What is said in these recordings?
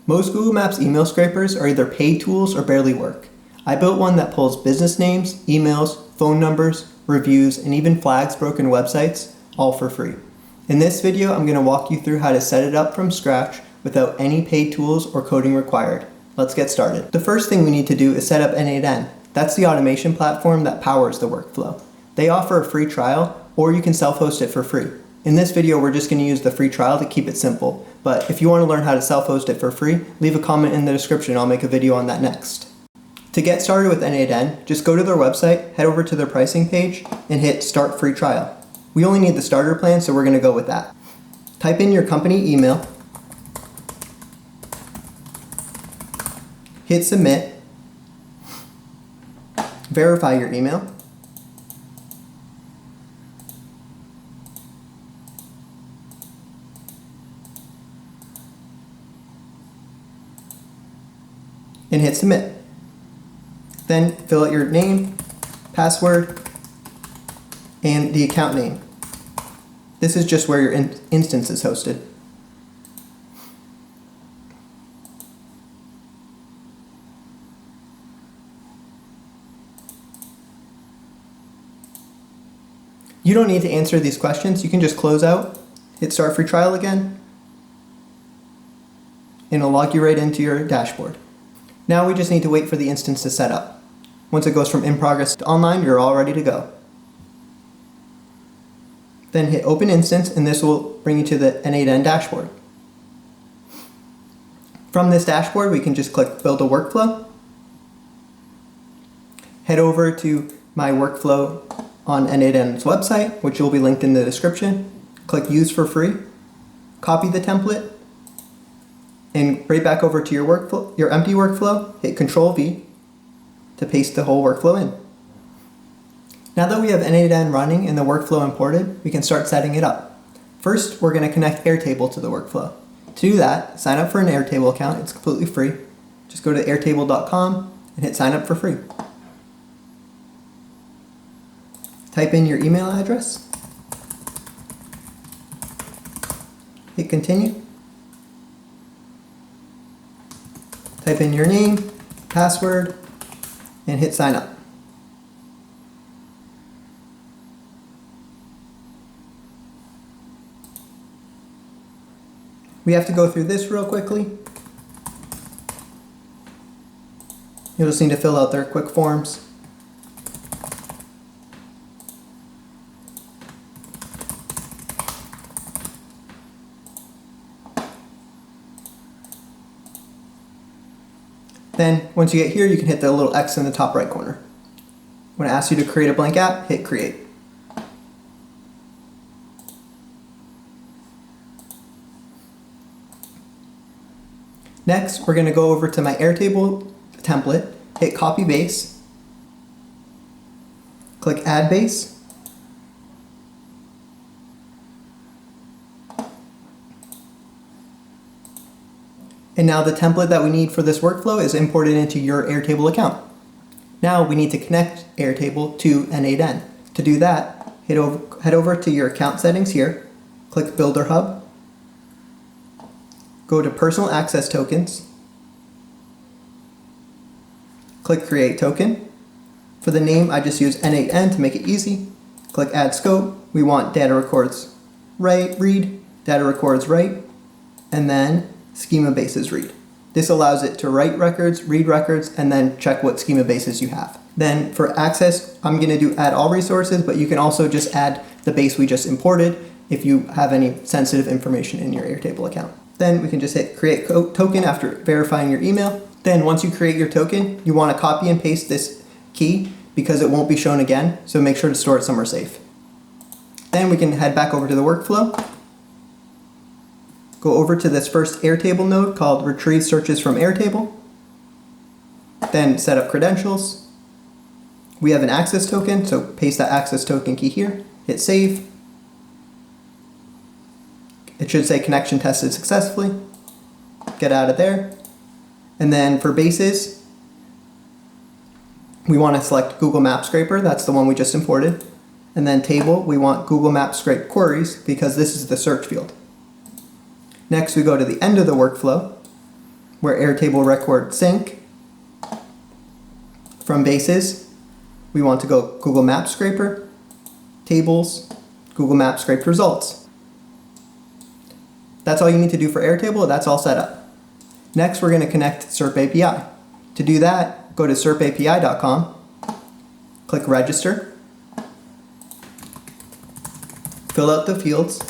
Most Google Maps email scrapers are either paid tools or barely work. I built one that pulls business names, emails, phone numbers, reviews, and even flags broken websites, all for free. In this video, I'm going to walk you through how to set it up from scratch without any paid tools or coding required. Let's get started. The first thing we need to do is set up n8n. That's the automation platform that powers the workflow. They offer a free trial, or you can self-host it for free. In this video, we're just going to use the free trial to keep it simple, but if you want to learn how to self-host it for free, leave a comment in the description. I'll make a video on that next. To get started with n8n, just go to their website, head over to their pricing page, and hit Start Free Trial. We only need the starter plan, so we're going to go with that. Type in your company email, hit Submit, verify your email, and hit Submit. Then fill out your name, password, and the account name. This is just where your instance is hosted. You don't need to answer these questions. You can just close out, hit Start Free Trial again, and it'll log you right into your dashboard. Now we just need to wait for the instance to set up. Once it goes from in progress to online, you're all ready to go. Then hit Open Instance, and this will bring you to the n8n dashboard. From this dashboard, we can just click Build a Workflow. Head over to my workflow on n8n's website, which will be linked in the description. Click Use for Free. Copy the template, and right back over to your workflow, your empty workflow, hit Control-V to paste the whole workflow in. Now that we have n8n running and the workflow imported, we can start setting it up. First, we're going to connect Airtable to the workflow. To do that, sign up for an Airtable account. It's completely free. Just go to airtable.com and hit sign up for free. Type in your email address. Hit Continue. Type in your name, password, and hit sign up. We have to go through this real quickly. You'll just need to fill out their quick forms. Then, once you get here, you can hit the little X in the top right corner. When it asks you to create a blank app, hit Create. Next, we're going to go over to my Airtable template, hit Copy Base, click Add Base, and now the template that we need for this workflow is imported into your Airtable account. Now we need to connect Airtable to n8n. To do that, head over to your account settings here, click Builder Hub, go to Personal Access Tokens, click Create Token. For the name, I just use n8n to make it easy. Click Add Scope. We want data records read, data records write, and then schema bases read. This allows it to write records, read records, and then check what schema bases you have. Then for access, I'm going to do add all resources, but you can also just add the base we just imported if you have any sensitive information in your Airtable account. Then we can just hit create token after verifying your email. Then once you create your token, you want to copy and paste this key because it won't be shown again, so make sure to store it somewhere safe. Then we can head back over to the workflow. Go over to this first Airtable node called Retrieve Searches from Airtable. Then set up credentials. We have an access token, so paste that access token key here. Hit Save. It should say connection tested successfully. Get out of there. And then for bases, we want to select Google Maps Scraper. That's the one we just imported. And then table, we want Google Maps Scrape Queries because this is the search field. Next, we go to the end of the workflow where Airtable record sync. From bases, we want to go Google Maps scraper, tables, Google Maps scraped results. That's all you need to do for Airtable. That's all set up. Next, we're going to connect SerpAPI. To do that, go to serpapi.com, click register, fill out the fields,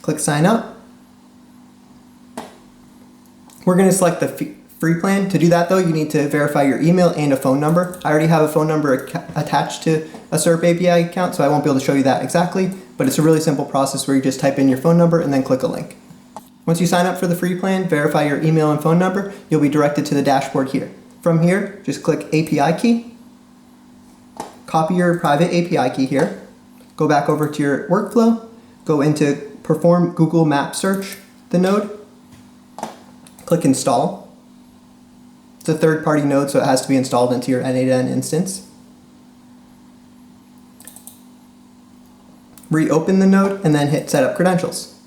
click sign up. We're going to select the free plan. To do that though, you need to verify your email and a phone number. I already have a phone number attached to a SerpAPI account, so I won't be able to show you that exactly, but it's a really simple process where you just type in your phone number and then click a link. Once you sign up for the free plan, verify your email and phone number, you'll be directed to the dashboard here. From here, just click API key, copy your private API key here, go back over to your workflow, go into perform Google Maps search, the node, click install. It's a third-party node, so it has to be installed into your n8n instance. Reopen the node and then hit set up credentials.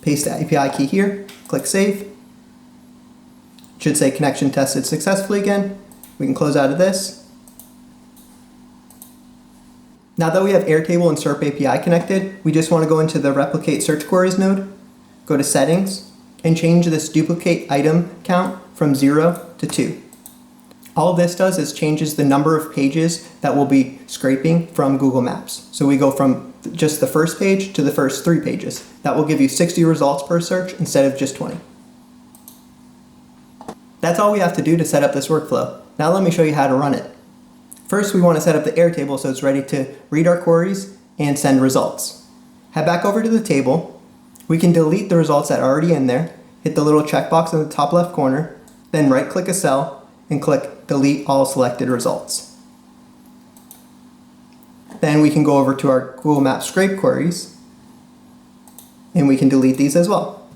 Paste the API key here, click save. It should say connection tested successfully again. We can close out of this. Now that we have Airtable and SerpAPI connected, we just want to go into the replicate search queries node, go to settings, and change this duplicate item count from 0 to 2. All of this does is changes the number of pages that we'll be scraping from Google Maps. So we go from just the first page to the first 3 pages. That will give you 60 results per search instead of just 20. That's all we have to do to set up this workflow. Now let me show you how to run it. First, we want to set up the Airtable so it's ready to read our queries and send results. Head back over to the table. We can delete the results that are already in there. Hit the little checkbox in the top left corner, then right-click a cell and click Delete All Selected Results. Then we can go over to our Google Maps scrape queries and we can delete these as well.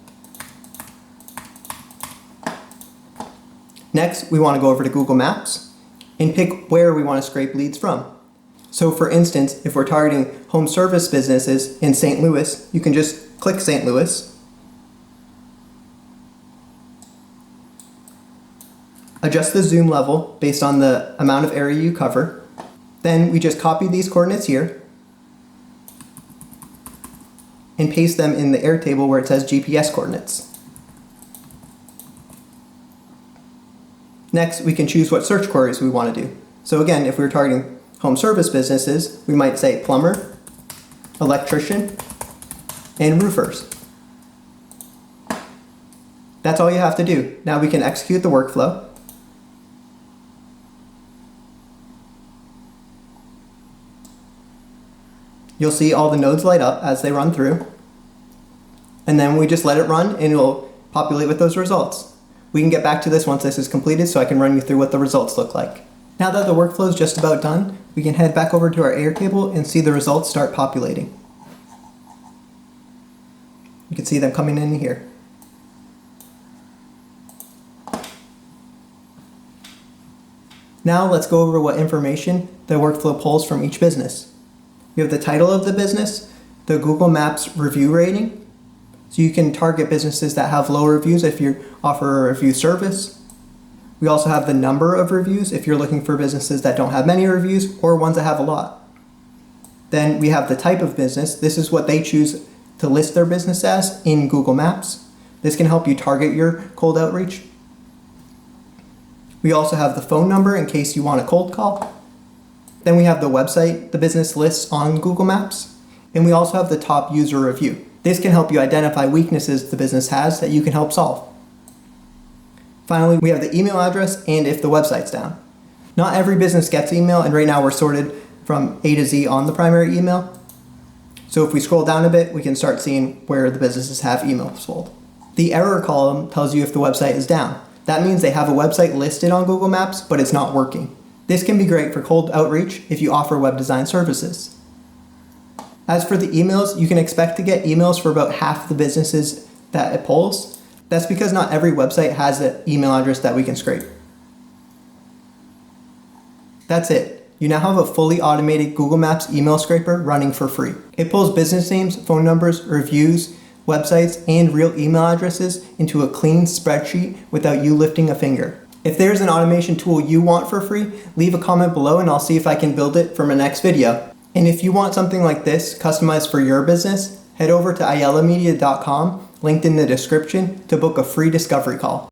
Next, we want to go over to Google Maps and pick where we want to scrape leads from. So for instance, if we're targeting home service businesses in St. Louis, you can just click St. Louis, adjust the zoom level based on the amount of area you cover. Then we just copy these coordinates here and paste them in the Airtable where it says GPS coordinates. Next, we can choose what search queries we want to do. So again, if we're targeting home service businesses, we might say plumber, electrician, and roofers. That's all you have to do. Now we can execute the workflow. You'll see all the nodes light up as they run through. And then we just let it run and it'll populate with those results. We can get back to this once this is completed so I can run you through what the results look like. Now that the workflow is just about done, we can head back over to our Airtable and see the results start populating. You can see them coming in here. Now let's go over what information the workflow pulls from each business. We have the title of the business, the Google Maps review rating, so you can target businesses that have low reviews if you offer a review service. We also have the number of reviews if you're looking for businesses that don't have many reviews or ones that have a lot. Then we have the type of business. This is what they choose to list their business as in Google Maps. This can help you target your cold outreach. We also have the phone number in case you want a cold call. Then we have the website the business lists on Google Maps. And we also have the top user review. This can help you identify weaknesses the business has that you can help solve. Finally, we have the email address and if the website's down. Not every business gets email, and right now we're sorted from A to Z on the primary email. So if we scroll down a bit, we can start seeing where the businesses have emails sold. The error column tells you if the website is down. That means they have a website listed on Google Maps, but it's not working. This can be great for cold outreach if you offer web design services. As for the emails, you can expect to get emails for about half the businesses that it pulls. That's because not every website has an email address that we can scrape. That's it. you now have a fully automated Google Maps email scraper running for free. It pulls business names, phone numbers, reviews, websites, and real email addresses into a clean spreadsheet without you lifting a finger. If there's an automation tool you want for free, leave a comment below and I'll see if I can build it for my next video. And if you want something like this customized for your business, head over to ayalamedia.com, linked in the description, to book a free discovery call.